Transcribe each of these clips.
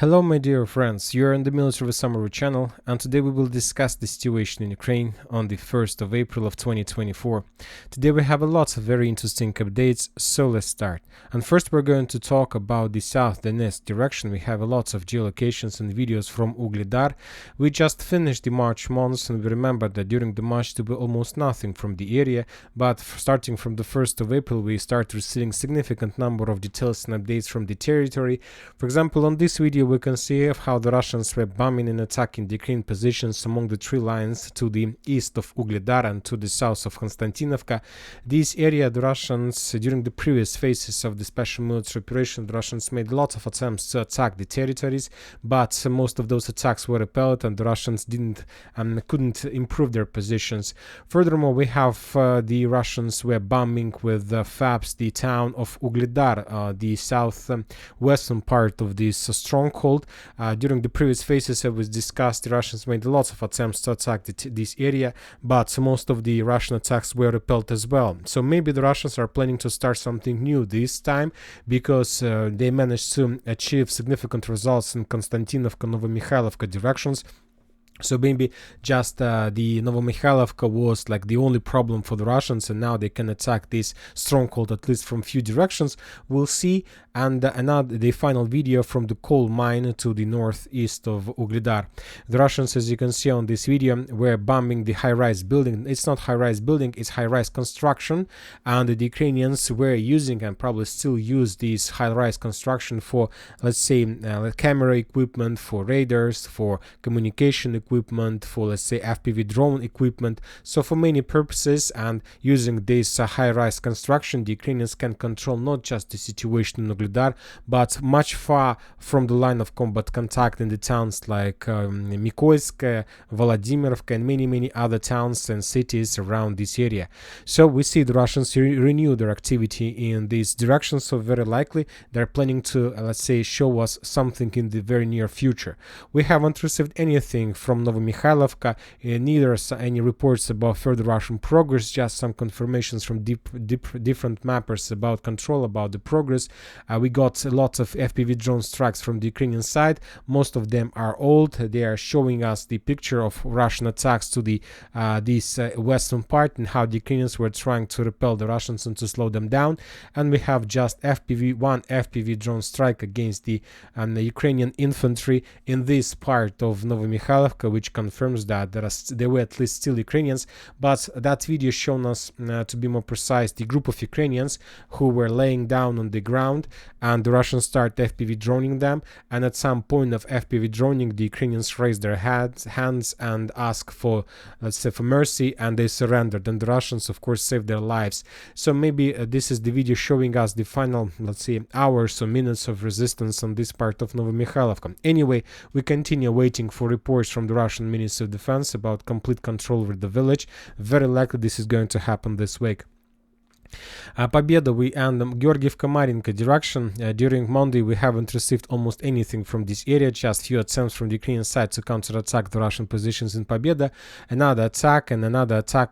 Hello my dear friends, you are on the Military Summary channel, and today we will discuss the situation in Ukraine on the 1st of April of 2024. Today we have a lot of very interesting updates, so let's start. And first we're going to talk about the South Donetsk direction. We have a lot of geolocations and videos from Vuhledar. We just finished the March months, and we remember that during the March there were almost nothing from the area, but starting from the 1st of April we start receiving significant number of details and updates from the territory. For example, on this video we can see how the Russians were bombing and attacking the Ukrainian positions along the tree lines to the east of Vuhledar and to the south of Konstantinovka. This area, the Russians, during the previous phases of the special military operation, the Russians made lots of attempts to attack the territories, but most of those attacks were repelled and the Russians couldn't improve their positions. Furthermore, we have the Russians were bombing with FABs the town of Vuhledar, the southwestern part of this stronghold. During the previous phases it was discussed, the Russians made lots of attempts to attack this area, but most of the Russian attacks were repelled as well. So maybe the Russians are planning to start something new this time, because they managed to achieve significant results in Konstantinovka, Novomykhailivka directions. So maybe just the Novomykhailivka was like the only problem for the Russians, and now they can attack this stronghold at least from few directions. We'll see. And another the final video from the coal mine to the northeast of Vuhledar. The Russians, as you can see on this video, were bombing the high-rise building. It's not high-rise building, it's high-rise construction, and the Ukrainians were using and probably still use this high-rise construction for, let's say, camera equipment, for radars, for communication equipment, for, let's say, FPV drone equipment. So for many purposes, and using this high-rise construction, the Ukrainians can control not just the situation in Vuhledar, but much far from the line of combat contact in the towns like Mykolaiv, Volodymyrovka, and many other towns and cities around this area. So we see the Russians renew their activity in this direction, so very likely they're planning to, let's say, show us something in the very near future. We haven't received anything from Novomykhailivka, neither any reports about further Russian progress, just some confirmations from different mappers about control, about the progress. We got a lot of FPV drone strikes from the Ukrainian side. Most of them are old. They are showing us the picture of Russian attacks to the this western part, and how the Ukrainians were trying to repel the Russians and to slow them down. And we have just one FPV drone strike against the Ukrainian infantry in this part of Novomykhailivka, which confirms that there were at least still Ukrainians. But that video shown us, to be more precise, the group of Ukrainians who were laying down on the ground, and the Russians start FPV droning them, and at some point of FPV droning the Ukrainians raise their hands and ask for, let's say, for mercy, and they surrendered, and the Russians of course saved their lives. So maybe this is the video showing us the final, let's say, hours or minutes of resistance on this part of Novomykhailivka. Anyway, we continue waiting for reports from the Russian Ministry of Defense about complete control over the village. Very likely this is going to happen this week. Pobieda and Georgievka-Marinka direction. During Monday we haven't received almost anything from this area, just few attempts from the Ukrainian side to counterattack the Russian positions in Pobieda. Another attack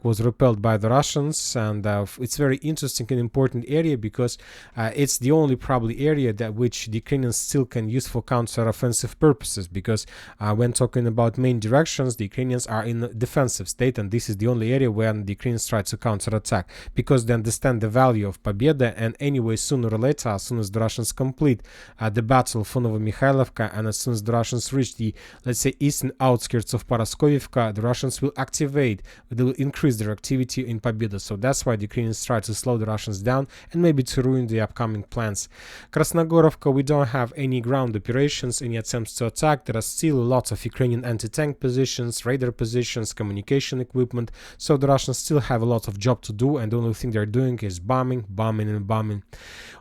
was repelled by the Russians, and it's very interesting and important area, because it's the only probably area that which the Ukrainians still can use for counter-offensive purposes, because when talking about main directions, the Ukrainians are in a defensive state, and this is the only area where the Ukrainians try to counterattack, because they understand the value of Pobieda. And anyway, sooner or later, as soon as the Russians complete the battle for Novomykhailivka, and as soon as the Russians reach the, let's say, eastern outskirts of Paraskovivka, the Russians will they will increase their activity in Pobieda. So that's why the Ukrainians try to slow the Russians down and maybe to ruin the upcoming plans. Krasnogorovka, we don't have any ground operations, any attempts to attack. There are still lots of Ukrainian anti-tank positions, radar positions, communication equipment, so the Russians still have a lot of job to do, and the only thing they're doing is bombing.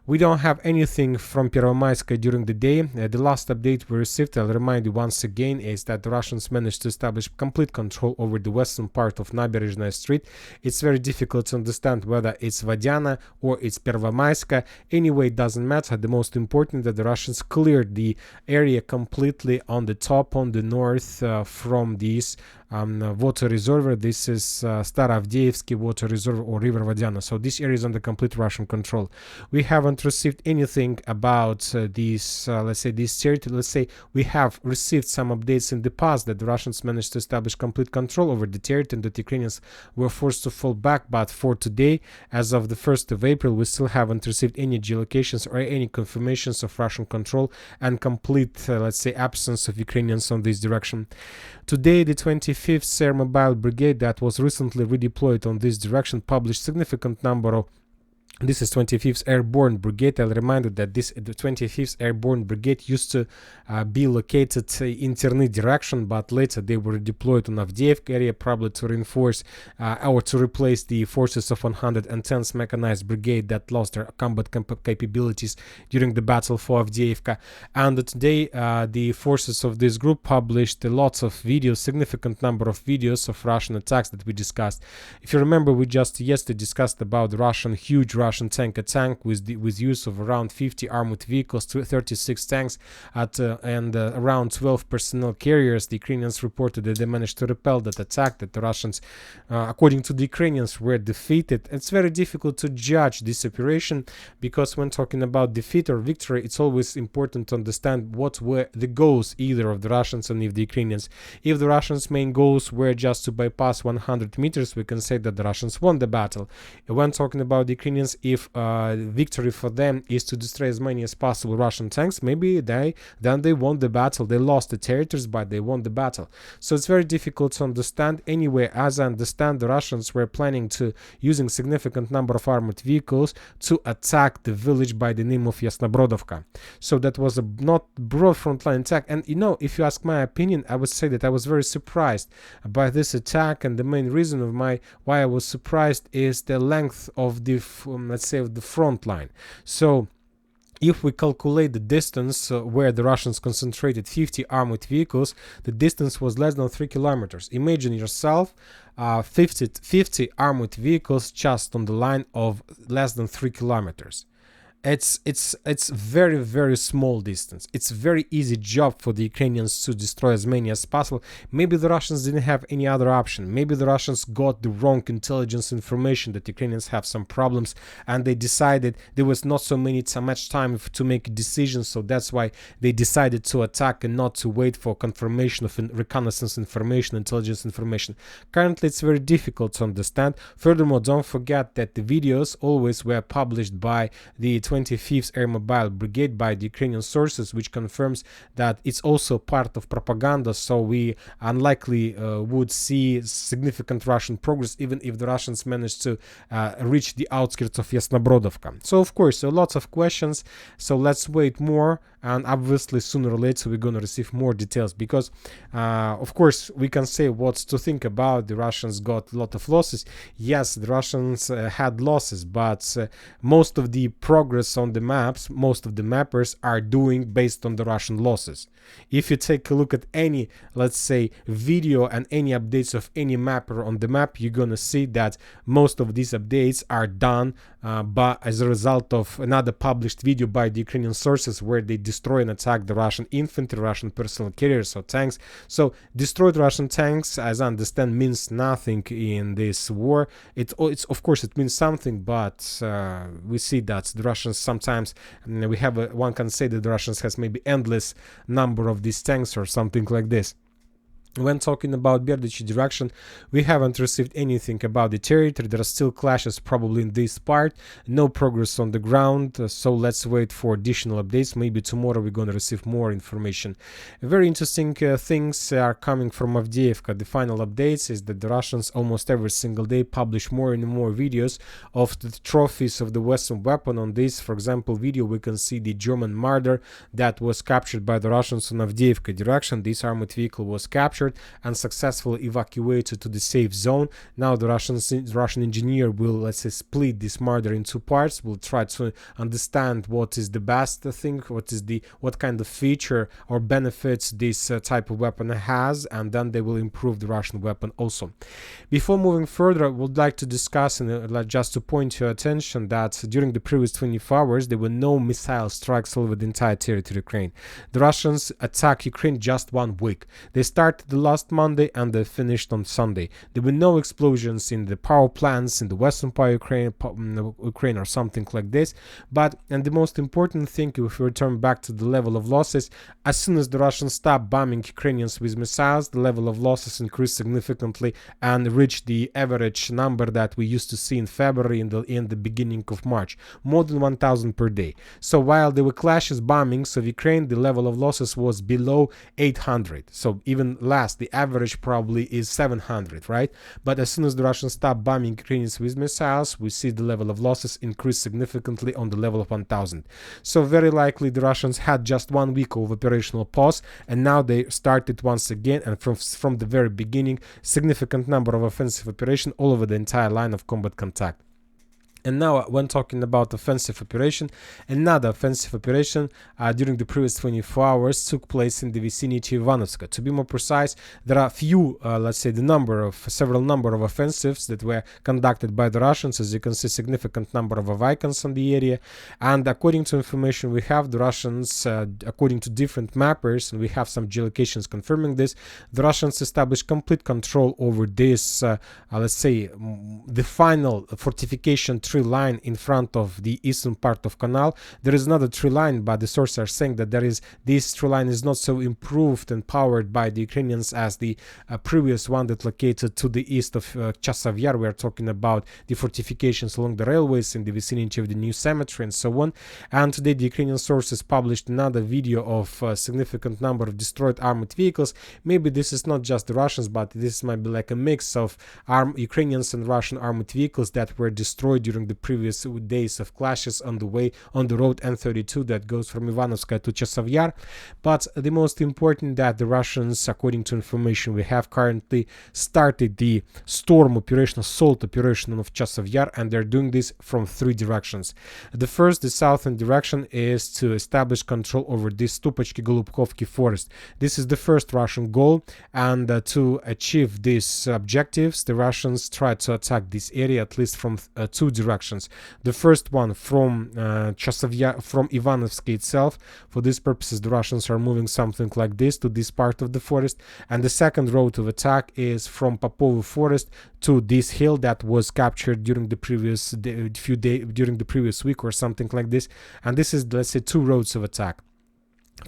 We don't have anything from Pervomaiska during the day. The last update we received, I'll remind you once again, is that the Russians managed to establish complete control over the western part of Naberezhnaya Street. It's very difficult to understand whether it's Vadiana or it's Pervomaiska. Anyway, it doesn't matter. The most important that the Russians cleared the area completely on the top, on the north, from this water reservoir. This is Staroavdiivsky water reservoir or river Vodiana. So this area is under complete Russian control. We haven't received anything about these, let's say, this territory. Let's say we have received some updates in the past that the Russians managed to establish complete control over the territory and that Ukrainians were forced to fall back. But for today, as of the 1st of April, we still haven't received any geolocations or any confirmations of Russian control and complete, let's say, absence of Ukrainians on this direction. Today, the 25th Air Mobile Brigade that was recently redeployed on this direction published significant number of. This is 25th Airborne Brigade. I'll remind you that the 25th Airborne Brigade used to be located in Terny direction, but later they were deployed on Avdiivka area, probably to reinforce or to replace the forces of 110th Mechanized Brigade that lost their combat capabilities during the battle for Avdiivka. And today, the forces of this group published lots of videos, significant number of videos of Russian attacks that we discussed. If you remember, we just yesterday discussed about the huge Russian tank attack with use of around 50 armored vehicles, 36 tanks and around 12 personnel carriers. The Ukrainians reported that they managed to repel that attack, that the Russians, according to the Ukrainians, were defeated. It's very difficult to judge this operation because when talking about defeat or victory, it's always important to understand what were the goals either of the Russians and of the Ukrainians. If the Russians' main goals were just to bypass 100 meters, we can say that the Russians won the battle. When talking about the Ukrainians, if victory for them is to destroy as many as possible Russian tanks, maybe then they won the battle. They lost the territories, but they won the battle. So it's very difficult to understand. Anyway, as I understand, the Russians were planning to using significant number of armored vehicles to attack the village by the name of Yasnobrodovka. So that was a not broad frontline attack. And if you ask my opinion, I would say that I was very surprised by this attack, and the main reason of why I was surprised is the length of the let's say of the front line. So if we calculate the distance where the Russians concentrated 50 armored vehicles, the distance was less than 3 kilometers. Imagine yourself 50 armored vehicles just on the line of less than 3 kilometers. It's very, very small distance. It's a very easy job for the Ukrainians to destroy as many as possible. Maybe the Russians didn't have any other option. Maybe the Russians got the wrong intelligence information that Ukrainians have some problems, and they decided there was not so much time to make decisions, so that's why they decided to attack and not to wait for confirmation of reconnaissance information, intelligence information. Currently, it's very difficult to understand. Furthermore, don't forget that the videos always were published by the 25th Air Mobile Brigade by the Ukrainian sources, which confirms that it's also part of propaganda, so we unlikely would see significant Russian progress even if the Russians managed to reach the outskirts of Yasnobrodovka. So of course, lots of questions, so let's wait more, and obviously sooner or later we're going to receive more details, because of course we can say what's to think about. The Russians got a lot of losses. Yes, the Russians had losses, but most of the progress on the maps, most of the mappers are doing based on the Russian losses. If you take a look at any, let's say, video and any updates of any mapper on the map, you're gonna see that most of these updates are done but as a result of another published video by the Ukrainian sources where they destroy and attack the Russian infantry, Russian personal carriers or tanks. So destroyed Russian tanks, as I understand, means nothing in this war. It's of course it means something, but we see that the Russians sometimes one can say that the Russians has maybe endless number of these tanks or something like this. When talking about Berdichi direction, we haven't received anything about the territory. There are still clashes probably in this part. No progress on the ground, so let's wait for additional updates. Maybe tomorrow we're going to receive more information. Very interesting things are coming from Avdiivka. The final updates is that the Russians almost every single day publish more and more videos of the trophies of the Western weapon. On this, for example, video, we can see the German Marder that was captured by the Russians on Avdiivka direction. This armored vehicle was captured and successfully evacuated to the safe zone. Now the Russian engineer will, let's say, split this Marder in two parts. We'll try to understand what is the best thing, what kind of feature or benefits this type of weapon has, and then they will improve the Russian weapon also. Before moving further, I would like to discuss and just to point your attention that during the previous 24 hours there were no missile strikes over the entire territory of Ukraine. The Russians attacked Ukraine just 1 week. They started the last Monday and they finished on Sunday. There were no explosions in the power plants in the western part of Ukraine or something like this. But, and the most important thing, if we return back to the level of losses, as soon as the Russians stopped bombing Ukrainians with missiles, the level of losses increased significantly and reached the average number that we used to see in February in the beginning of March, more than 1,000 per day. So while there were clashes, bombings of Ukraine, the level of losses was below 800. So even less, the average probably is 700, right? But as soon as the Russians stopped bombing Ukrainians with missiles, we see the level of losses increase significantly on the level of 1,000. So very likely the Russians had just 1 week of operational pause, and now they started once again, and from the very beginning, significant number of offensive operations all over the entire line of combat contact. And now, when talking about offensive operation, another offensive operation during the previous 24 hours took place in the vicinity of Ivanovska. To be more precise, there are few, let's say, several number of offensives that were conducted by the Russians. As you can see, significant number of icons on the area. And according to information we have, the Russians, according to different mappers, and we have some geolocations confirming this, the Russians established complete control over this, let's say, the final fortification tree line in front of the eastern part of canal. There is another tree line, but the sources are saying that this tree line is not so improved and powered by the Ukrainians as the previous one that located to the east of Chasiv Yar. We are talking about the fortifications along the railways in the vicinity of the new cemetery and so on. And today the Ukrainian sources published another video of a significant number of destroyed armored vehicles. Maybe this is not just the Russians, but this might be like a mix of Ukrainians and Russian armored vehicles that were destroyed during the previous days of clashes on the road N32 that goes from Ivanovska to Chasiv Yar. But the most important that the Russians, according to information we have, currently started the storm operation, assault operation of Chasiv Yar, and they're doing this from 3 directions. The first, the southern direction, is to establish control over this Stupachki-Golubkovki forest. This is the first Russian goal, and to achieve these objectives, the Russians try to attack this area at least from 2 directions. The first one from Chasiv Yar, from Ivanovsky itself. For these purposes, the Russians are moving something like this to this part of the forest, and the second route of attack is from Popovo forest to this hill that was captured during the previous during the previous week or something like this. And this is, let's say, 2 roads of attack.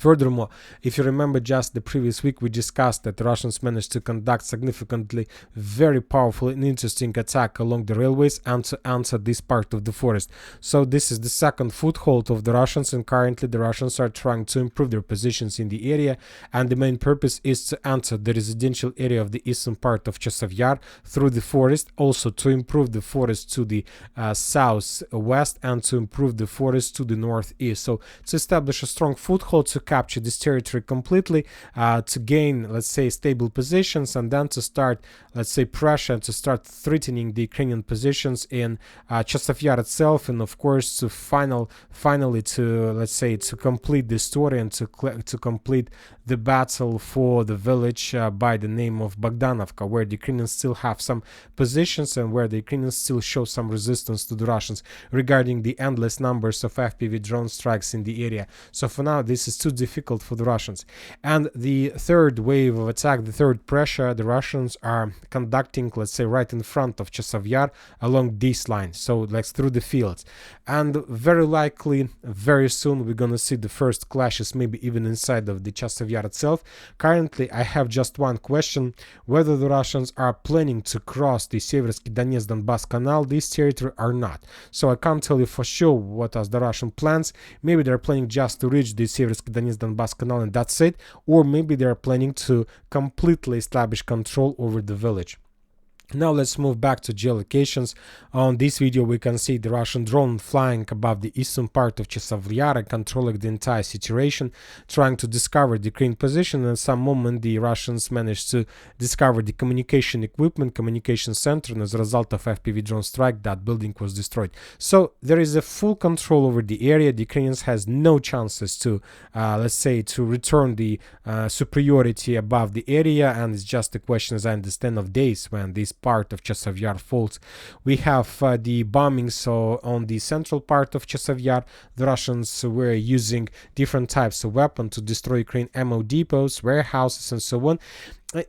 Furthermore, if you remember, just the previous week we discussed that the Russians managed to conduct significantly very powerful and interesting attack along the railways and to enter this part of the forest. So this is the second foothold of the Russians, and currently the Russians are trying to improve their positions in the area, and the main purpose is to enter the residential area of the eastern part of Chasiv Yar through the forest, also to improve the forest to the southwest and to improve the forest to the northeast. So to establish a strong foothold, to capture this territory completely, to gain, let's say, stable positions, and then to start, let's say, pressure, to start threatening the Ukrainian positions in Chasiv Yar itself, and of course to finally to, let's say, to complete the story and to complete the battle for the village by the name of Bogdanovka, where the Ukrainians still have some positions and where the Ukrainians still show some resistance to the Russians regarding the endless numbers of FPV drone strikes in the area. So for now, this is too difficult for the Russians. And the third wave of attack, the third pressure, the Russians are conducting, let's say, right in front of Chasiv Yar along this line, so like through the fields. And very likely, very soon, we're gonna see the first clashes, maybe even inside of the Chasiv Yar itself. Currently, I have just one question: whether the Russians are planning to cross the Siversk Donetsk-Donbass canal, this territory, or not. So I can't tell you for sure what are the Russian plans. Maybe they're planning just to reach the Siversk Donetsk-Donbass canal and that's it, or maybe they're planning to completely establish control over the village. Now let's move back to geolocations. On this video we can see the Russian drone flying above the eastern part of Chasiv Yar and controlling the entire situation, trying to discover the Ukraine position. And at some moment the Russians managed to discover the communication equipment, communication center, and as a result of FPV drone strike, that building was destroyed. So there is a full control over the area. The Ukrainians has no chances to, let's say, to return the superiority above the area, and it's just a question, as I understand, of days when this part of Chasiv Yar falls. We have the bombings on the central part of Chasiv Yar. The Russians were using different types of weapons to destroy Ukraine ammo depots, warehouses, and so on.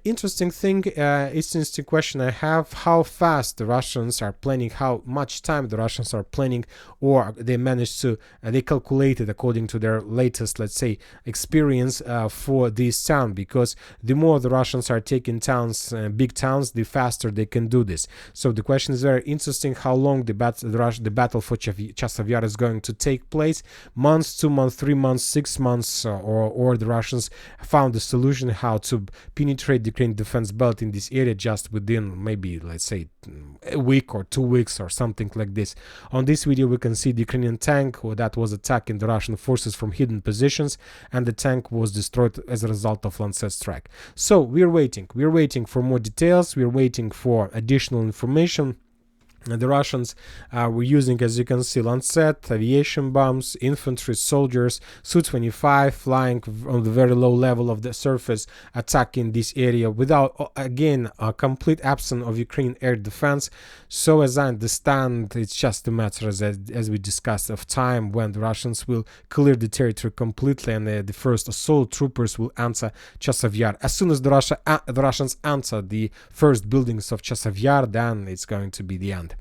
Interesting thing, it's an interesting question I have: how fast the Russians are planning, how much time the Russians are planning, or they managed to, they calculated according to their latest, let's say, experience for this town, because the more the Russians are taking towns, big towns, the faster they can do this. So the question is very interesting: how long the battle for Chasiv Yar is going to take place? Months, 2 months, 3 months, 6 months, or the Russians found a solution how to penetrate the Ukrainian defense belt in this area just within maybe, let's say, a week or 2 weeks or something like this. On this video we can see the Ukrainian tank that was attacking the Russian forces from hidden positions, and the tank was destroyed as a result of Lancet strike. So we're waiting for more details, we're waiting for additional information. The Russians were using, as you can see, Lancet, aviation bombs, infantry, soldiers, Su-25 flying on the very low level of the surface, attacking this area without, again, a complete absence of Ukrainian air defense. So as I understand, it's just a matter, as we discussed, of time when the Russians will clear the territory completely, and the first assault troopers will enter Chasiv Yar. As soon as the Russians enter the first buildings of Chasiv Yar, then it's going to be the end.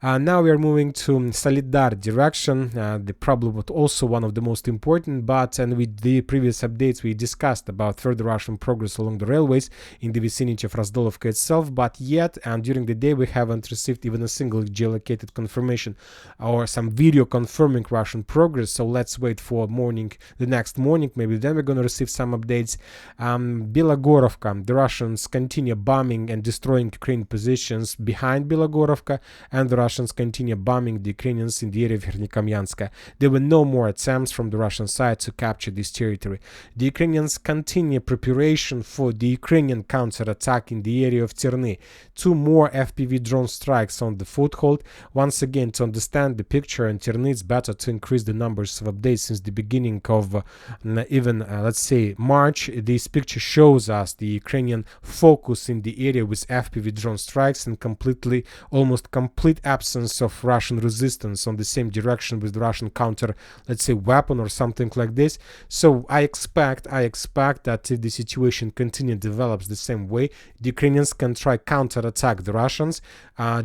Now we are moving to Vuhledar direction. The problem was also one of the most important, and with the previous updates we discussed about further Russian progress along the railways in the vicinity of Razdolovka itself, but yet, and during the day, we haven't received even a single geolocated confirmation or some video confirming Russian progress. So let's wait for the next morning, maybe then we're going to receive some updates. Belogorovka, the Russians continue bombing and destroying Ukrainian positions behind Belogorovka, and the Russians continue bombing the Ukrainians in the area of Verkhnyokamyanska. There were no more attempts from the Russian side to capture this territory. The Ukrainians continue preparation for the Ukrainian counterattack in the area of Terny. 2 more FPV drone strikes on the foothold. Once again, to understand the picture in Terny, it's better to increase the numbers of updates since the beginning of let's say, March. This picture shows us the Ukrainian focus in the area with FPV drone strikes and almost complete absence of Russian resistance on the same direction with the Russian counter, let's say, weapon or something like this. So I expect that if the situation develops the same way, the Ukrainians can try counterattack the Russians,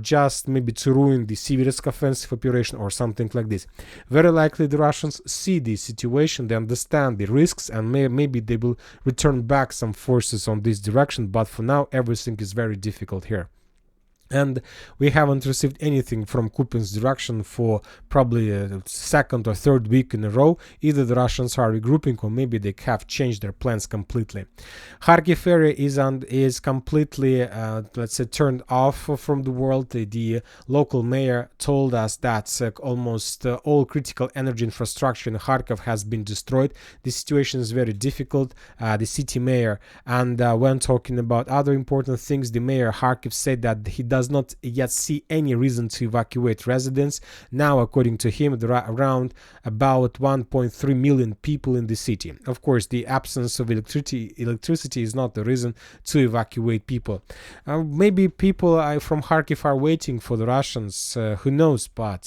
just maybe to ruin the Siversk offensive operation or something like this. Very likely the Russians see the situation, they understand the risks, and maybe they will return back some forces on this direction, but for now everything is very difficult here. And we haven't received anything from Kupin's direction for probably a second or third week in a row. Either the Russians are regrouping, or maybe they have changed their plans completely. Kharkiv area is completely, let's say, turned off from the world. The local mayor told us that almost all critical energy infrastructure in Kharkiv has been destroyed. The situation is very difficult. The city mayor, and when talking about other important things, the mayor of Kharkiv said that he does not yet see any reason to evacuate residents. Now, according to him, there are around about 1.3 million people in the city. Of course, the absence of electricity is not the reason to evacuate people. Maybe people from Kharkiv are waiting for the Russians, who knows, but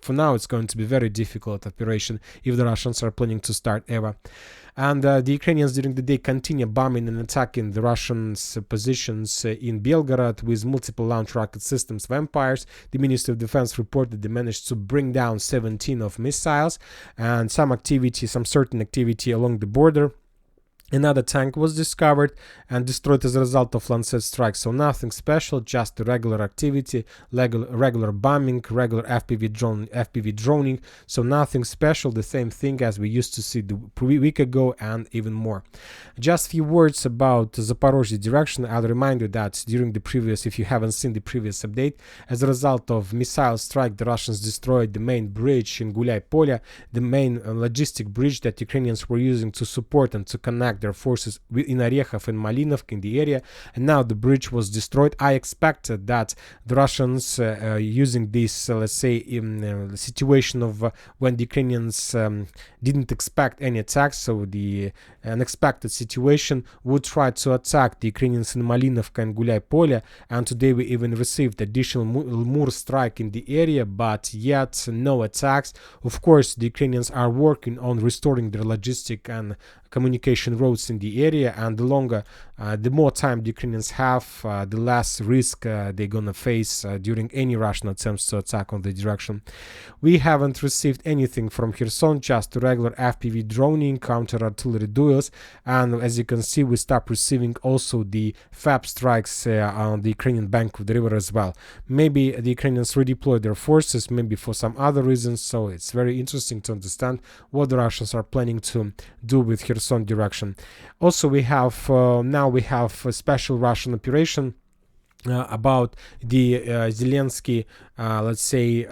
for now it's going to be very difficult operation if the Russians are planning to start ever. And the Ukrainians during the day continue bombing and attacking the Russians' positions in Belgorod with multiple launch rocket systems of Empires. The Ministry of Defense reported they managed to bring down 17 of missiles, and some certain activity along the border. Another tank was discovered and destroyed as a result of Lancet strikes. So nothing special, just the regular activity, regular bombing, regular FPV droning. So nothing special, the same thing as we used to see a week ago and even more. Just a few words about Zaporizhzhia direction. I'll remind you that during the previous, if you haven't seen the previous update, as a result of missile strike, the Russians destroyed the main bridge in Gulyai Polya, the main logistic bridge that Ukrainians were using to support and to connect their forces in Orekhov and Malinovka in the area, and now the bridge was destroyed. I expected that the Russians using this, let's say, in situation of when the Ukrainians didn't expect any attacks, so the unexpected situation, would try to attack the Ukrainians in Malinovka and Gulyai Polya, and today we even received additional Mur strike in the area, but yet no attacks. Of course, the Ukrainians are working on restoring their logistic and communication roads in the area, and the more time the Ukrainians have, the less risk they're gonna face during any Russian attempts to attack on the direction. We haven't received anything from Kherson, just regular FPV droning, counter-artillery duels, and as you can see, we start receiving also the FAB strikes on the Ukrainian bank of the river as well. Maybe the Ukrainians redeploy their forces, maybe for some other reasons, so it's very interesting to understand what the Russians are planning to do with Kherson direction. Also, we have now we have a special Russian operation about the Zelensky, let's say,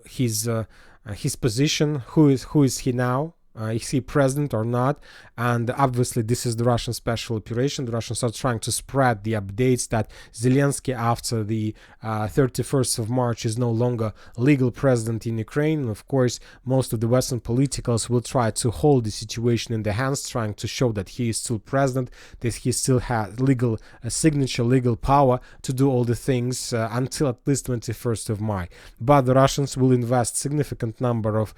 his position. Who is he now? Is he president or not? And obviously this is the Russian special operation. The Russians are trying to spread the updates that Zelensky, after the 31st of March, is no longer legal president in Ukraine. Of course, most of the Western politicals will try to hold the situation in their hands, trying to show that he is still president, that he still has legal signature, legal power to do all the things until at least 21st of May. But the Russians will invest significant number of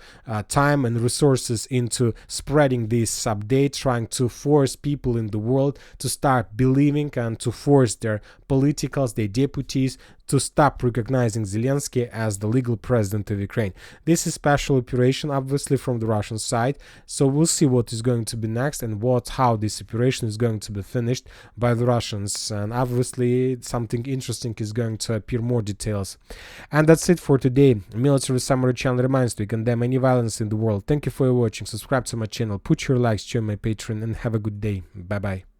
time and resources into spreading this update, trying to force people in the world to start believing and to force their politicals, their deputies, to stop recognizing Zelensky as the legal president of Ukraine. This is special operation, obviously, from the Russian side, so we'll see what is going to be next and how this operation is going to be finished by the Russians, and obviously something interesting is going to appear, more details. And that's it for today. Military Summary Channel reminds to condemn any violence in the world. Thank you for watching, subscribe to my channel, put your likes, join my Patreon, and have a good day. Bye bye.